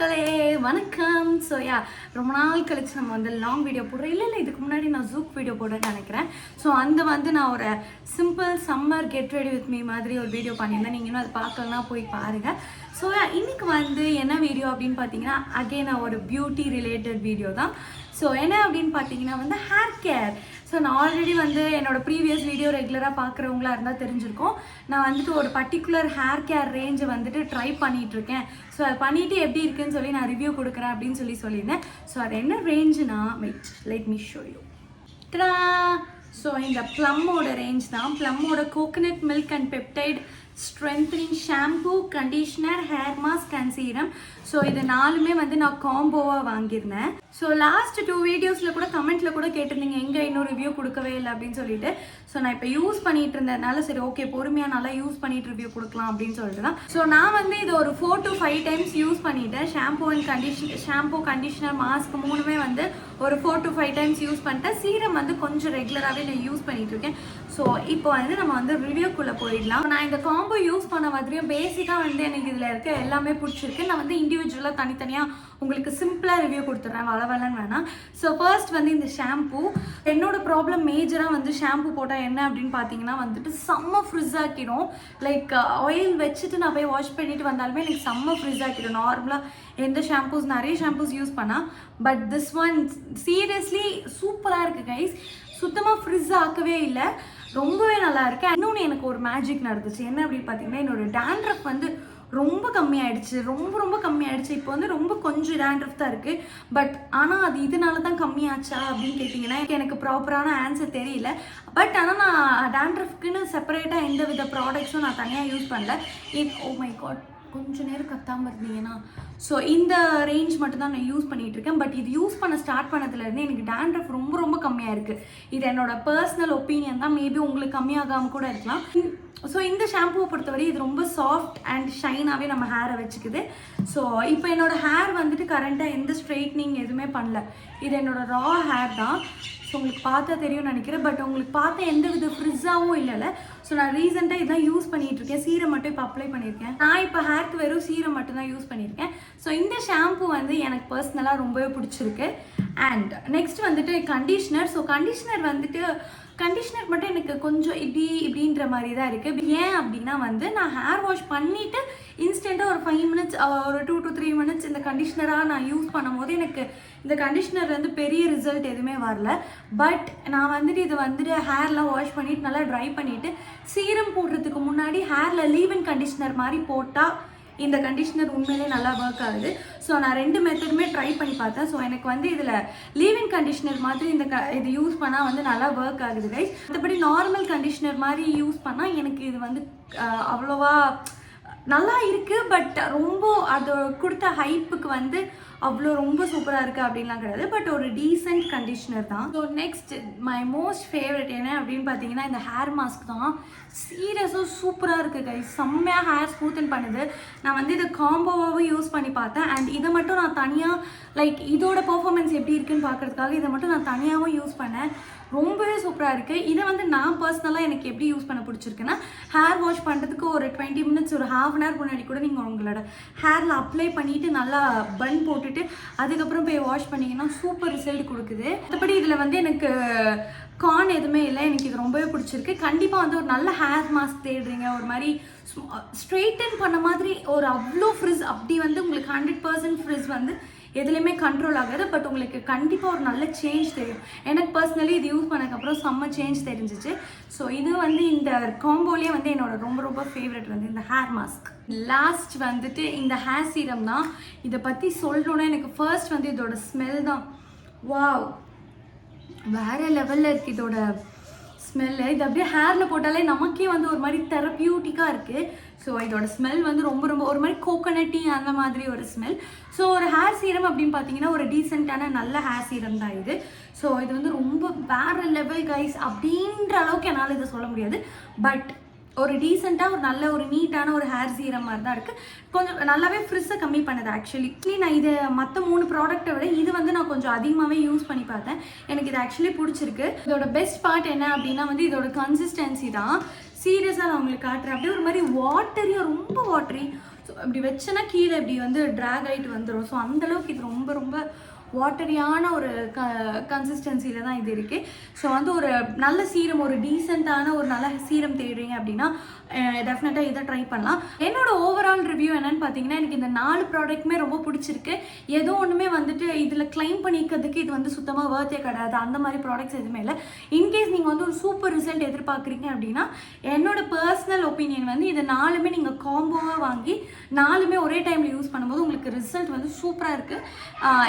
மக்களே வணக்கம். ஸோ ரொம்ப நாள் கழிச்சு நம்ம வந்து லாங் வீடியோ போடுறோம். இல்லை இதுக்கு முன்னாடி நான் ஜூக் வீடியோ போடுறேன்னு நினைக்கிறேன். ஸோ நான் ஒரு simple summer get ready with me மாதிரி ஒரு வீடியோ பண்ணியிருந்தேன். நீங்களும் அதை பார்க்கலன்னா போய் பாருங்கள். ஸோ இன்னைக்கு வந்து என்ன வீடியோ அப்படின்னு பார்த்தீங்கன்னா அகெயின் ஒரு பியூட்டி ரிலேட்டட் வீடியோ தான். ஸோ என்ன அப்படின்னு பார்த்தீங்கன்னா வந்து ஹேர் கேர். ஸோ நான் ஆல்ரெடி வந்து என்னோடய ப்ரீவியஸ் வீடியோ ரெகுலராக பார்க்குறவங்களா இருந்தால் தெரிஞ்சிருக்கும். நான் வந்துட்டு ஒரு பர்டிகுலர் ஹேர் கேர் ரேஞ்சை வந்துட்டு ட்ரை பண்ணிகிட்ருக்கேன். ஸோ அதை பண்ணிவிட்டு எப்படி இருக்குன்னு சொல்லி நான் ரிவ்யூ கொடுக்குறேன் அப்படின்னு சொல்லியிருந்தேன். ஸோ அது என்ன ரேஞ்சுனா let me show you. So இந்த ப்ளம்மோட ரேஞ்ச் தான். ப்ளம்மோட coconut milk and peptide strengthening shampoo, conditioner, hair mask and serum. So இது நாலுமே வந்து நான் காம்போவாக வாங்கியிருந்தேன். ஸோ லாஸ்ட் 2 வீடியோஸில் கூட கமெண்ட்டில் கூட கேட்டிருந்தீங்க எங்கே இன்னும் ரிவ்யூ கொடுக்கவே இல்லை அப்படின்னு சொல்லிட்டு. ஸோ நான் இப்போ யூஸ் பண்ணிட்டு இருந்ததுனால சரி ஓகே பொறுமையாக நல்லா யூஸ் பண்ணிட்டு ரிவ்யூ கொடுக்கலாம் அப்படின்னு சொல்லிட்டு தான். ஸோ நான் வந்து இது ஒரு 4 to 5 டைம்ஸ் யூஸ் பண்ணிட்டேன். ஷாம்பூ கண்டிஷனர் மாஸ்க் மூணுமே வந்து ஒரு 4 to 5 டைம்ஸ் யூஸ் பண்ணிட்டேன். சீரம் வந்து கொஞ்சம் ரெகுலராகவே நான் யூஸ் பண்ணிட்டு இருக்கேன். ஸோ இப்போ வந்து நம்ம வந்து ரிவ்யூக்குள்ளே போயிடலாம். நான் இந்த காம்போ யூஸ் பண்ண மாதிரியும் பேசிக்காக வந்து எனக்கு இதில் இருக்க எல்லாமே பிடிச்சிருக்கு. நான் வந்து இண்டிவிஜுவலாக தனித்தனியாக உங்களுக்கு சிம்பிளாக ரிவ்யூ கொடுத்துட்றேன், வளவலன்னு வேணாம். ஸோ ஃபர்ஸ்ட் வந்து இந்த ஷாம்பூ. என்னோட ப்ராப்ளம் மேஜராக வந்து ஷாம்பூ போட்டால் என்ன அப்படின்னு பார்த்தீங்கன்னா வந்துட்டு செம்ம ஃப்ரிஸ் ஆக்கிடும். லைக் ஆயில் வச்சுட்டு நான் போய் வாஷ் பண்ணிட்டு வந்தாலுமே எனக்கு செம்ம ஃப்ரிஸ் ஆக்கிடும். நார்மலாக எந்த ஷாம்பூஸ் நிறைய ஷாம்பூஸ் யூஸ் பண்ணால், பட் திஸ் ஒன் சீரியஸ்லி சூப்பராக இருக்குது கைஸ். சுத்தமாக ஃப்ரிஸ் ஆக்கவே இல்லை, ரொம்பவே நல்லா இருக்குது. இன்னொன்று எனக்கு ஒரு மேஜிக் நடந்துச்சு. என்ன அப்படின்னு பார்த்தீங்கன்னா என்னோட டேண்ட்ரஃப் வந்து ரொம்ப கம்மியாயிடுச்சு, ரொம்ப கம்மியாயிடுச்சு. இப்போ வந்து ரொம்ப கொஞ்சம் டேண்ட்ரஃப் தான் இருக்குது. பட் ஆனால் அது இதனால தான் கம்மியாச்சா அப்படின்னு கேட்டிங்கன்னா எனக்கு ப்ராப்பரான ஆன்சர் தெரியல. பட் ஆனால் நான் டேண்ட்ரஃப்க்குன்னு செப்பரேட்டாக எந்த வித ப்ராடக்ட்ஸும் நான் தனியாக யூஸ் பண்ணல. ஓ மை காட், கொஞ்சம் நேரம் கத்தாமல் இருந்தீங்கன்னா. ஸோ இந்த ரேஞ்ச் மட்டும் தான் நான் யூஸ் பண்ணிகிட்டு இருக்கேன். பட் இது யூஸ் பண்ண ஸ்டார்ட் பண்ணதுலேருந்து எனக்கு டேண்ட்ரஃப் ரொம்ப கம்மியாக இருக்குது. இது என்னோட பர்சனல் ஒப்பீனியன் தான். மேபி உங்களுக்கு கம்மியாகாமல் கூட இருக்கலாம். ஸோ இந்த ஷாம்பூவை பொறுத்தவரை இது ரொம்ப சாஃப்ட் அண்ட் ஷைனாகவே நம்ம ஹேரை வச்சுக்குது. ஸோ இப்போ என்னோடய ஹேர் வந்துட்டு கரண்ட்டாக எந்த ஸ்ட்ரைட்னிங் எதுவுமே பண்ணல. இது என்னோடய ரா ஹேர் தான். ஸோ உங்களுக்கு பார்த்தா தெரியும்னு நினைக்கிறேன். பட் உங்களுக்கு பார்த்தா எந்த வித ஃப்ரிஸ்ஸாகவும் இல்லைல்ல. ஸோ நான் ரீசெண்டாக இதான் யூஸ் பண்ணிகிட்டு இருக்கேன். சீரம் மட்டும் இப்போ அப்ளை பண்ணியிருக்கேன். நான் இப்போ ஹேருக்கு வெறும் சீரம் மட்டும் தான் யூஸ் பண்ணியிருக்கேன். ஸோ இந்த ஷாம்பூ வந்து எனக்கு பர்சனலாக ரொம்பவே பிடிச்சிருக்கு. அண்ட் நெக்ஸ்ட் வந்துட்டு கண்டிஷ்னர். ஸோ கண்டிஷ்னர் மட்டும் எனக்கு கொஞ்சம் இப்படின்ற மாதிரி தான் இருக்குது. ஏன் அப்படின்னா வந்து நான் ஹேர் வாஷ் பண்ணிவிட்டு இன்ஸ்டண்ட்டாக ஒரு 5 minutes ஒரு 2 to 3 minutes இந்த கண்டிஷ்னராக நான் யூஸ் பண்ணும் போது எனக்கு இந்த கண்டிஷ்னர் வந்து பெரிய ரிசல்ட் எதுவுமே வரல. பட் நான் வந்துட்டு இது வந்துட்டு ஹேர்லாம் வாஷ் பண்ணிவிட்டு நல்லா ட்ரை பண்ணிவிட்டு சீரம் போடுறதுக்கு முன்னாடி ஹேரில் லீவ் இன் கண்டிஷ்னர் மாதிரி போட்டால் இந்த கண்டிஷ்னர் உண்மையிலே நல்லா ஒர்க் ஆகுது. ஸோ நான் 2 மெத்தடுமே ட்ரை பண்ணி பார்த்தேன். ஸோ எனக்கு வந்து இதில் லீவ் இன் கண்டிஷ்னர் மாதிரி இது யூஸ் பண்ணால் வந்து நல்லா ஒர்க் ஆகுது கைஸ். மற்றபடி நார்மல் கண்டிஷ்னர் மாதிரி யூஸ் பண்ணால் எனக்கு இது வந்து அவ்வளோவா நல்லா இருக்குது. பட் ரொம்ப அது கொடுத்த ஹைப்புக்கு வந்து அவ்வளோ ரொம்ப சூப்பராக இருக்குது அப்படின்லாம் கிடையாது. பட் ஒரு டீசென்ட் கண்டிஷ்னர் தான். So next my most favourite என்ன அப்படின்னு பார்த்தீங்கன்னா இந்த ஹேர் மாஸ்க் தான். சீரியஸாக சூப்பராக இருக்குது கைஸ். செம்மையாக ஹேர் ஸ்மூத்தன் பண்ணுது. நான் வந்து இதை காம்போவாகவும் யூஸ் பண்ணி பார்த்தேன். அண்ட் இதை மட்டும் நான் தனியாக லைக் இதோட பர்ஃபார்மன்ஸ் எப்படி இருக்குன்னு பார்க்குறதுக்காக இதை மட்டும் நான் தனியாகவும் யூஸ் பண்ணேன். ரொம்பவே சூப்பராக இருக்குது. இதை வந்து நான் பர்சனலாக எனக்கு எப்படி யூஸ் பண்ண பிடிச்சிருக்குன்னா ஹேர் வாஷ் பண்ணுறதுக்கு ஒரு 20 minutes ஒரு ½ hour முன்னாடி கூட நீங்கள் உங்களோட ஹேரில் அப்ளை பண்ணிவிட்டு நல்லா பன் போட்டுட்டு அதுக்கப்புறம் போய் வாஷ் பண்ணிங்கன்னா சூப்பர் ரிசல்ட் கொடுக்குது. மற்றபடி இதில் வந்து எனக்கு கான் எதுவுமே இல்லை. எனக்கு இது ரொம்பவே பிடிச்சிருக்கு. கண்டிப்பாக வந்து ஒரு நல்ல ஹேர் மாஸ்க் தேடுறீங்க, ஒரு மாதிரி ஸ்ட்ரெயிட்டன் பண்ண மாதிரி ஒரு அவ்வளோ ஃப்ரிஸ் அப்படி வந்து உங்களுக்கு 100% ஃப்ரிஸ் வந்து எதுலேயுமே கண்ட்ரோல் ஆகாது. பட் உங்களுக்கு கண்டிப்பாக ஒரு நல்ல சேஞ்ச் தெரியும். எனக்கு பர்சனலி இது யூஸ் பண்ணதுக்கப்புறம் செம்ம சேஞ்ச் தெரிஞ்சிச்சு. ஸோ இது வந்து இந்த காம்போலேயே வந்து என்னோட ரொம்ப ஃபேவரட் வந்து இந்த ஹேர் மாஸ்க். லாஸ்ட் வந்துட்டு இந்த ஹேர் சீரம் தான். இதை பற்றி சொல்லணுன்னா எனக்கு ஃபர்ஸ்ட் வந்து இதோட ஸ்மெல் தான். வாவ், வேறு லெவலில் இருக்குது இதோட ஸ்மெல்லு. இது அப்படியே ஹேரில் போட்டாலே நமக்கே வந்து ஒரு மாதிரி தெரப்பியூட்டிக்காக இருக்குது. ஸோ இதோட ஸ்மெல் வந்து ரொம்ப ஒரு மாதிரி கோகனட்டி அந்த மாதிரி ஒரு ஸ்மெல். ஸோ ஒரு ஹேர் சீரம் அப்படின்னு பார்த்தீங்கன்னா ஒரு டீசெண்டான நல்ல ஹேர் சீரம் தான் இது. ஸோ இது வந்து ரொம்ப வேறு லெவல் கைஸ் அப்படின்ற அளவுக்கு என்னால் இதை சொல்ல முடியாது. பட் ஒரு டீசெண்டாக ஒரு நல்ல ஒரு நீட்டான ஒரு ஹேர் சீரம் மாதிரி தான் இருக்குது. கொஞ்சம் நல்லாவே ஃப்ரிஸ்ஸை கம்மி பண்ணுது. ஆக்சுவலி நான் இது மற்ற 3 ப்ராடக்ட்டை விட இது வந்து நான் கொஞ்சம் அதிகமாகவே யூஸ் பண்ணி பார்த்தேன். எனக்கு இது ஆக்சுவலி பிடிச்சிருக்கு. இதோட பெஸ்ட் பார்ட் என்ன அப்படின்னா வந்து இதோட கன்சிஸ்டன்சி தான். சீரியஸாக நான் உங்களுக்கு காட்டுறேன். அப்படியே ஒரு மாதிரி வாட்டரியாக ரொம்ப வாட்டரி. இப்படி வச்சேன்னா கீழே இப்படி வந்து ட்ராக் ஆகிட்டு வந்துடும். ஸோ அந்தளவுக்கு இது ரொம்ப ரொம்ப வாட்டரியான ஒரு கன்சிஸ்டன்சியில் தான் இது இருக்குது. ஸோ வந்து ஒரு நல்ல சீரம், ஒரு டீசெண்டான ஒரு நல்ல சீரம் தேடுறீங்க அப்படின்னா டெஃபினட்டாக இதை ட்ரை பண்ணலாம். என்னோட ஓவரால் ரிவ்யூ என்னன்னு பார்த்தீங்கன்னா, எனக்கு இந்த 4 ப்ராடக்ட்டுமே ரொம்ப பிடிச்சிருக்கு. ஏதோ ஒன்றுமே வந்துட்டு இதில் கிளைம் பண்ணிக்கிறதுக்கு இது வந்து சுத்தமாக வர்த்தே கிடையாது, அந்த மாதிரி ப்ராடக்ட்ஸ் எதுவுமே இல்லை. இன்கேஸ் நீங்கள் வந்து ஒரு சூப்பர் ரிசல்ட் எதிர்பார்க்குறீங்க அப்படின்னா என்னோட பர்சனல் ஒப்பீனியன் வந்து இது 4மே நீங்கள் காம்போவாக வாங்கி 4மே ஒரே டைமில் யூஸ் பண்ணும்போது உங்களுக்கு ரிசல்ட் வந்து சூப்பராக இருக்குது.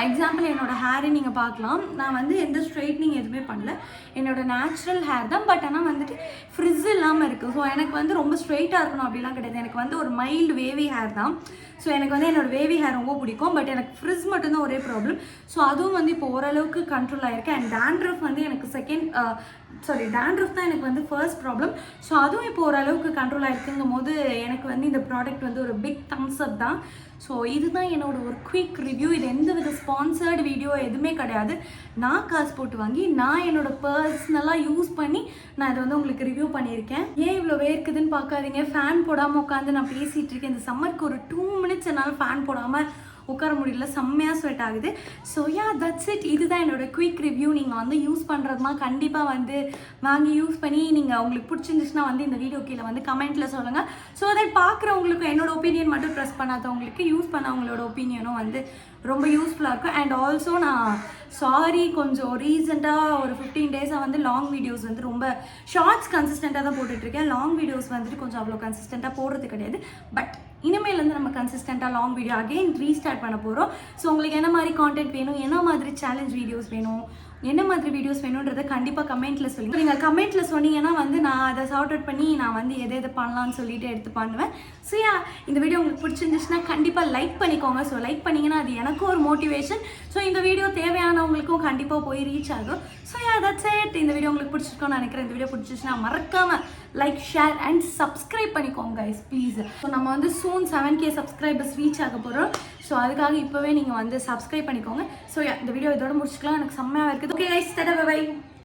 எக்ஸாம்பிள் என்னோட ஹேரை நீங்கள் பார்க்கலாம். நான் வந்து எந்த ஸ்ட்ரைட்னிங் எதுவுமே பண்ணல, என்னோட நேச்சுரல் ஹேர் தான். பட் ஆனால் வந்துட்டு ஃப்ரிட்ஜ் இல்லாமல் இருக்குது. ஸோ எனக்கு வந்து ரொம்ப ஸ்ட்ரெயிட்டாக இருக்கணும் அப்படிலாம் கிடையாது. எனக்கு வந்து ஒரு மைல்டு வேவி ஹேர் தான். ஸோ எனக்கு வந்து என்னோடய வேவி ஹேர் ரொம்ப பிடிக்கும். பட் எனக்கு ஃப்ரிட்ஜ் மட்டும்தான் ஒரே ப்ராப்ளம். ஸோ அதுவும் வந்து இப்போ ஓரளவுக்கு கண்ட்ரோல் ஆகிருக்கு. அண்ட் டேண்ட்ரஃப் வந்து எனக்கு டேண்ட்ரஃப் தான் எனக்கு வந்து ஃபர்ஸ்ட் ப்ராப்ளம். ஸோ அதுவும் இப்போ ஓரளவுக்கு கண்ட்ரோல் ஆகிருக்குங்கும் போது எனக்கு வந்து இந்த ப்ராடக்ட் வந்து ஒரு பிக் தம்ஸ் அப் தான். ஸோ இதுதான் என்னோட ஒரு குயிக் ரிவ்யூ. இது எந்த வித ஸ்பான்சர்டு வீடியோ எதுவுமே கிடையாது. நான் காசு போட்டு வாங்கி நான் என்னோட பர்சனலாக யூஸ் பண்ணி நான் இதை வந்து உங்களுக்கு ரிவ்யூ பண்ணியிருக்கேன். ஏன் இவ்வளோ வேர்க்குதுன்னு பார்க்காதீங்க. ஃபேன் போடாமல் உட்காந்து நான் பேசிகிட்டு இருக்கேன். இந்த சம்மருக்கு ஒரு 2 மினிட்ஸ் என்னால் ஃபேன் போடாமல் உட்கார முடியல, செம்மையாக ஸ்வெட் ஆகுது. So yeah, that's it. இதுதான் என்னோட குயிக் ரிவ்யூ. நீங்கள் வந்து யூஸ் பண்ணுறதுமா கண்டிப்பாக வந்து வாங்கி யூஸ் பண்ணி நீங்கள் உங்களுக்கு பிடிச்சிருந்துச்சுன்னா வந்து இந்த வீடியோ கீழே வந்து கமெண்ட்டில் சொல்லுங்கள். ஸோ அதை பார்க்குறவங்களுக்கு என்னோட ஒப்பீனியன் மட்டும் ப்ரெஸ் பண்ணாதவங்களுக்கு யூஸ் பண்ணவங்களோட ஒப்பீனியனும் வந்து ரொம்ப யூஸ்ஃபுல்லாக இருக்கும். அண்ட் ஆல்சோ நான் கொஞ்சம் ரீசெண்டாக ஒரு 15 டேஸாக வந்து லாங் வீடியோஸ் வந்து ரொம்ப ஷார்ட்ஸ் கன்சிஸ்டண்ட்டாக தான் போட்டுட்ருக்கேன். லாங் வீடியோஸ் வந்துட்டு கொஞ்சம் அவ்வளோ கன்சிஸ்டண்ட்டாக போடுறது கிடையாது. பட் இனிமேலேருந்து நம்ம கன்சிஸ்டண்ட்டாக லாங் வீடியோ அகெயின் ரீஸ்டார்ட் பண்ண போகிறோம். ஸோ உங்களுக்கு என்ன மாதிரி கான்டென்ட் வேணும், என்ன மாதிரி சேலஞ்ச் வீடியோஸ் வேணும், என்ன மாதிரி வீடியோஸ் வேணுன்றதை கண்டிப்பாக கமெண்ட்டில் சொல்லுங்கள். நீங்கள் கமெண்ட்டில் சொன்னீங்கன்னா வந்து நான் அதை சார்ட் அவுட் பண்ணி நான் வந்து எதை பண்ணலான்னு சொல்லிட்டு எடுத்து பண்ணுவேன். ஸோ யா, இந்த வீடியோ உங்களுக்கு பிடிச்சிருந்துச்சுன்னா கண்டிப்பாக லைக் பண்ணிக்கோங்க. ஸோ லைக் பண்ணிங்கன்னா அது எனக்கும் ஒரு மோட்டிவேஷன். ஸோ இந்த வீடியோ தேவையானவங்களுக்கும் கண்டிப்பாக போய் ரீச் ஆகும். So yeah, that's it. இந்த வீடியோ உங்களுக்கு பிடிச்சிருக்கோன்னு நினைக்கிறேன். இந்த வீடியோ பிடிச்சிச்சுன்னா மறக்காமல் லைக், ஷேர் அண்ட் சப்ஸ்கிரைப் பண்ணிக்கோங்க கைஸ், ப்ளீஸ். ஸோ நம்ம வந்து சூன் 7K சப்ஸ்கிரைபர்ஸ் ரீச் ஆக போகிறோம். ஸோ அதுக்காக இப்போவே நீங்கள் வந்து சப்ஸ்கிரைப் பண்ணிக்கோங்க. ஸோ இந்த வீடியோ இதோட முடிச்சுக்கலாம். எனக்கு செம்மையாக இருக்குது. Okay guys, tata, bye by.